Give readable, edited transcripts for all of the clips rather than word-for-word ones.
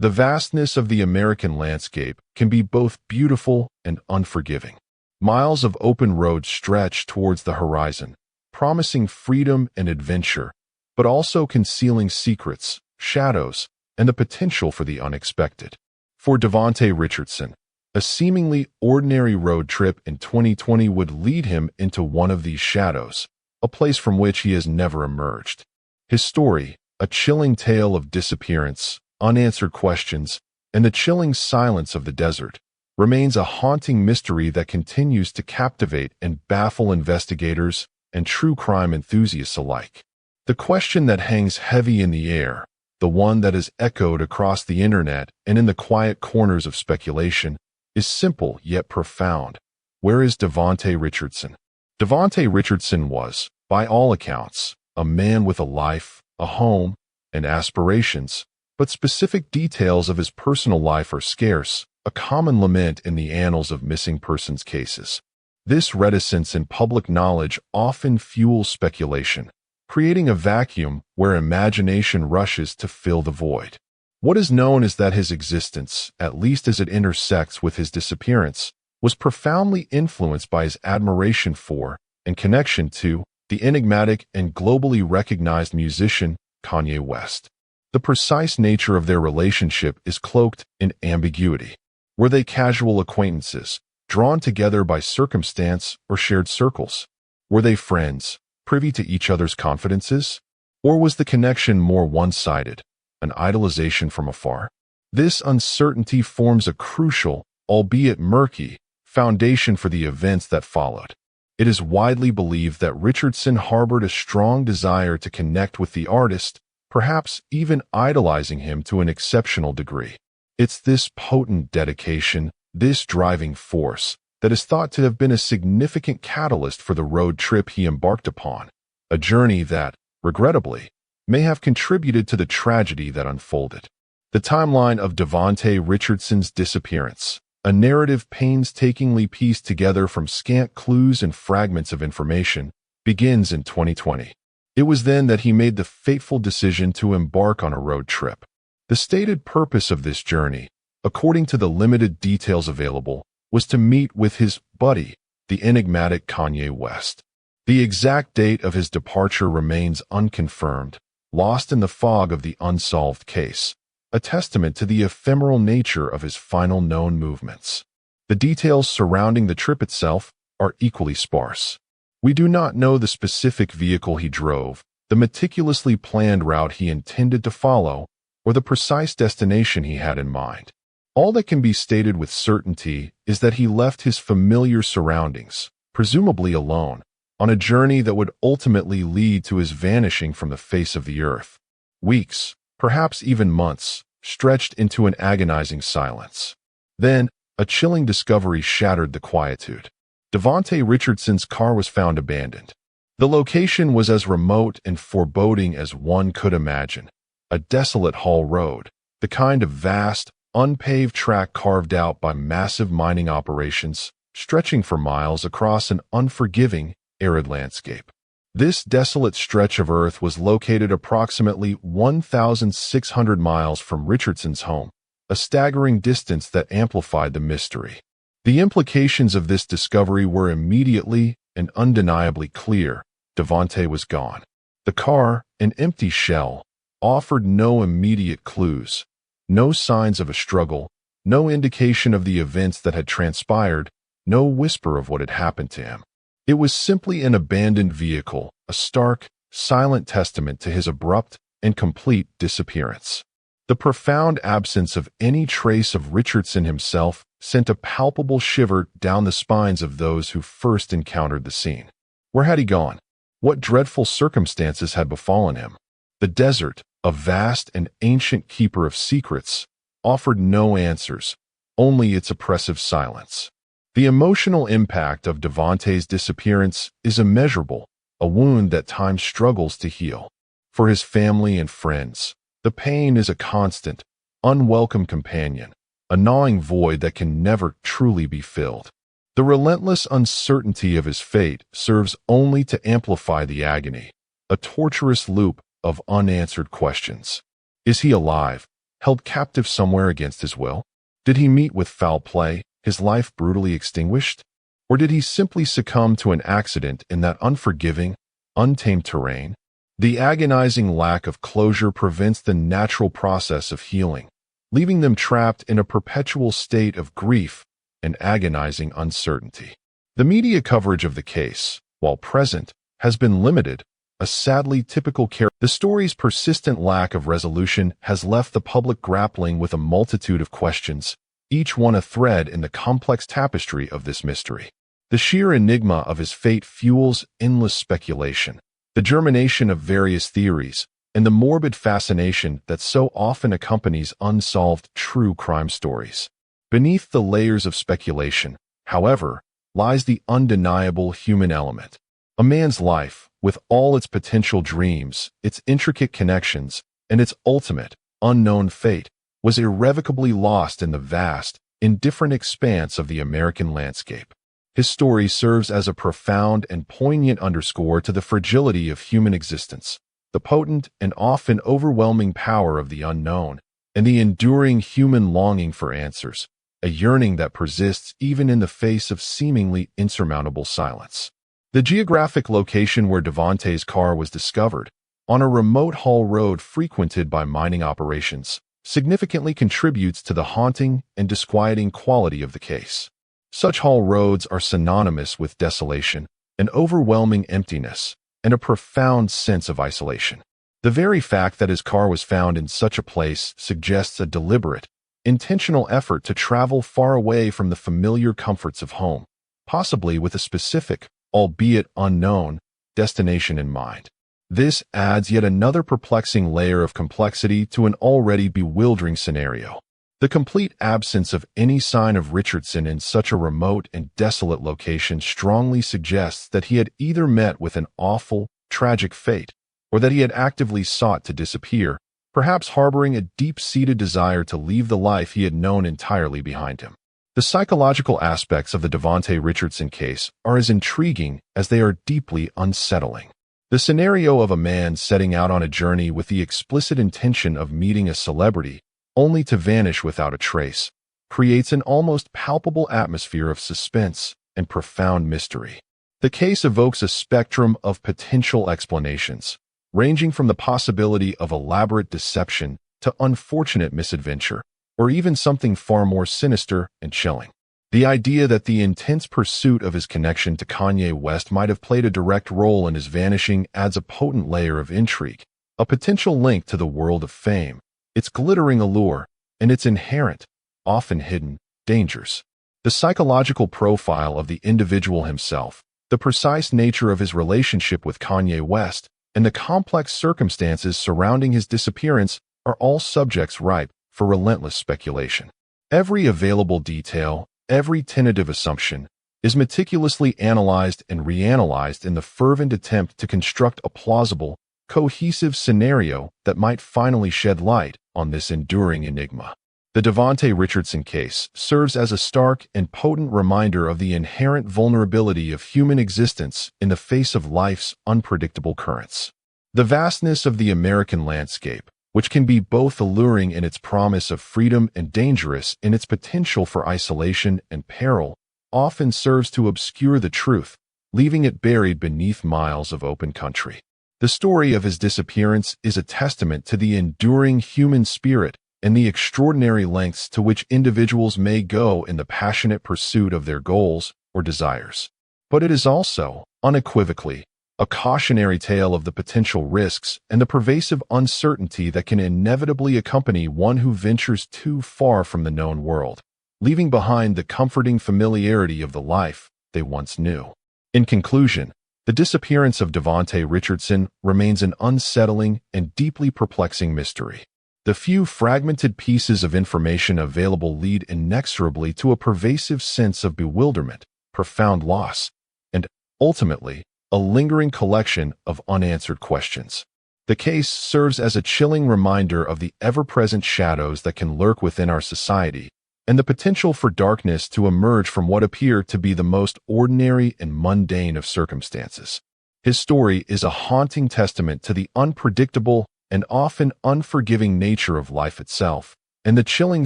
The vastness of the American landscape can be both beautiful and unforgiving. Miles of open road stretch towards the horizon, promising freedom and adventure, but also concealing secrets, shadows, and the potential for the unexpected. For Davante Richardson, a seemingly ordinary road trip in 2020 would lead him into one of these shadows, a place from which he has never emerged. His story, a chilling tale of disappearance, unanswered questions, and the chilling silence of the desert, remains a haunting mystery that continues to captivate and baffle investigators and true crime enthusiasts alike. The question that hangs heavy in the air, the one that is echoed across the internet and in the quiet corners of speculation, is simple yet profound. Where is Davante Richardson? Davante Richardson was, by all accounts, a man with a life, a home, and aspirations, but specific details of his personal life are scarce, a common lament in the annals of missing persons cases. This reticence in public knowledge often fuels speculation, creating a vacuum where imagination rushes to fill the void. What is known is that his existence, at least as it intersects with his disappearance, was profoundly influenced by his admiration for and connection to the enigmatic and globally recognized musician Kanye West. The precise nature of their relationship is cloaked in ambiguity. Were they casual acquaintances, drawn together by circumstance or shared circles? Were they friends, privy to each other's confidences? Or was the connection more one-sided, an idolization from afar? This uncertainty forms a crucial, albeit murky, foundation for the events that followed. It is widely believed that Richardson harbored a strong desire to connect with the artist, perhaps even idolizing him to an exceptional degree. It's this potent dedication, this driving force, that is thought to have been a significant catalyst for the road trip he embarked upon, a journey that, regrettably, may have contributed to the tragedy that unfolded. The timeline of Davante Richardson's disappearance, a narrative painstakingly pieced together from scant clues and fragments of information, begins in 2020. It was then that he made the fateful decision to embark on a road trip. The stated purpose of this journey, according to the limited details available, was to meet with his buddy, the enigmatic Kanye West. The exact date of his departure remains unconfirmed, lost in the fog of the unsolved case, a testament to the ephemeral nature of his final known movements. The details surrounding the trip itself are equally sparse. We do not know the specific vehicle he drove, the meticulously planned route he intended to follow, or the precise destination he had in mind. All that can be stated with certainty is that he left his familiar surroundings, presumably alone, on a journey that would ultimately lead to his vanishing from the face of the earth. Weeks, perhaps even months, stretched into an agonizing silence. Then, a chilling discovery shattered the quietude. Davante Richardson's car was found abandoned. The location was as remote and foreboding as one could imagine. A desolate haul road, the kind of vast, unpaved track carved out by massive mining operations, stretching for miles across an unforgiving, arid landscape. This desolate stretch of earth was located approximately 1,600 miles from Richardson's home, a staggering distance that amplified the mystery. The implications of this discovery were immediately and undeniably clear. Davante was gone. The car, an empty shell, offered no immediate clues, no signs of a struggle, no indication of the events that had transpired, no whisper of what had happened to him. It was simply an abandoned vehicle, a stark, silent testament to his abrupt and complete disappearance. The profound absence of any trace of Richardson himself sent a palpable shiver down the spines of those who first encountered the scene. Where had he gone? What dreadful circumstances had befallen him? The desert, a vast and ancient keeper of secrets, offered no answers, only its oppressive silence. The emotional impact of Davante's disappearance is immeasurable, a wound that time struggles to heal. For his family and friends, the pain is a constant, unwelcome companion, a gnawing void that can never truly be filled. The relentless uncertainty of his fate serves only to amplify the agony, a torturous loop of unanswered questions. Is he alive? held captive somewhere against his will? Did he meet with foul play, his life brutally extinguished? Or did he simply succumb to an accident in that unforgiving, untamed terrain? The agonizing lack of closure prevents the natural process of healing, leaving them trapped in a perpetual state of grief and agonizing uncertainty. The media coverage of the case, while present, has been limited, a sadly typical character. The story's persistent lack of resolution has left the public grappling with a multitude of questions, each one a thread in the complex tapestry of this mystery. The sheer enigma of his fate fuels endless speculation, the germination of various theories, and the morbid fascination that so often accompanies unsolved true crime stories. Beneath the layers of speculation, however, lies the undeniable human element. A man's life, with all its potential dreams, its intricate connections, and its ultimate, unknown fate, was irrevocably lost in the vast, indifferent expanse of the American landscape. His story serves as a profound and poignant underscore to the fragility of human existence, the potent and often overwhelming power of the unknown, and the enduring human longing for answers, a yearning that persists even in the face of seemingly insurmountable silence. The geographic location where Davante's car was discovered, on a remote haul road frequented by mining operations, significantly contributes to the haunting and disquieting quality of the case. Such haul roads are synonymous with desolation, an overwhelming emptiness, and a profound sense of isolation. The very fact that his car was found in such a place suggests a deliberate, intentional effort to travel far away from the familiar comforts of home, possibly with a specific, albeit unknown, destination in mind. This adds yet another perplexing layer of complexity to an already bewildering scenario. The complete absence of any sign of Richardson in such a remote and desolate location strongly suggests that he had either met with an awful, tragic fate, or that he had actively sought to disappear, perhaps harboring a deep-seated desire to leave the life he had known entirely behind him. The psychological aspects of the Davante Richardson case are as intriguing as they are deeply unsettling. The scenario of a man setting out on a journey with the explicit intention of meeting a celebrity, only to vanish without a trace, creates an almost palpable atmosphere of suspense and profound mystery. The case evokes a spectrum of potential explanations, ranging from the possibility of elaborate deception to unfortunate misadventure, or even something far more sinister and chilling. The idea that the intense pursuit of his connection to Kanye West might have played a direct role in his vanishing adds a potent layer of intrigue, a potential link to the world of fame, its glittering allure, and its inherent, often hidden, dangers. The psychological profile of the individual himself, the precise nature of his relationship with Kanye West, and the complex circumstances surrounding his disappearance are all subjects ripe for relentless speculation. Every available detail, every tentative assumption, is meticulously analyzed and reanalyzed in the fervent attempt to construct a plausible, cohesive scenario that might finally shed light on this enduring enigma. The Davante Richardson case serves as a stark and potent reminder of the inherent vulnerability of human existence in the face of life's unpredictable currents. The vastness of the American landscape, which can be both alluring in its promise of freedom and dangerous in its potential for isolation and peril, often serves to obscure the truth, leaving it buried beneath miles of open country. The story of his disappearance is a testament to the enduring human spirit and the extraordinary lengths to which individuals may go in the passionate pursuit of their goals or desires. But it is also, unequivocally, a cautionary tale of the potential risks and the pervasive uncertainty that can inevitably accompany one who ventures too far from the known world, leaving behind the comforting familiarity of the life they once knew. In conclusion, the disappearance of Davante Richardson remains an unsettling and deeply perplexing mystery. The few fragmented pieces of information available lead inexorably to a pervasive sense of bewilderment, profound loss, and, ultimately, a lingering collection of unanswered questions. The case serves as a chilling reminder of the ever-present shadows that can lurk within our society, and the potential for darkness to emerge from what appear to be the most ordinary and mundane of circumstances. His story is a haunting testament to the unpredictable, and often unforgiving nature of life itself, and the chilling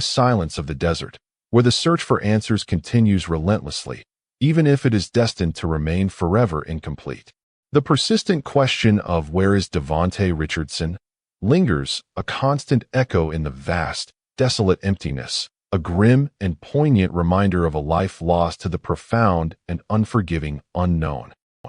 silence of the desert, where the search for answers continues relentlessly, even if it is destined to remain forever incomplete. The persistent question of where is Davante Richardson lingers, a constant echo in the vast, desolate emptiness, a grim and poignant reminder of a life lost to the profound and unforgiving unknown.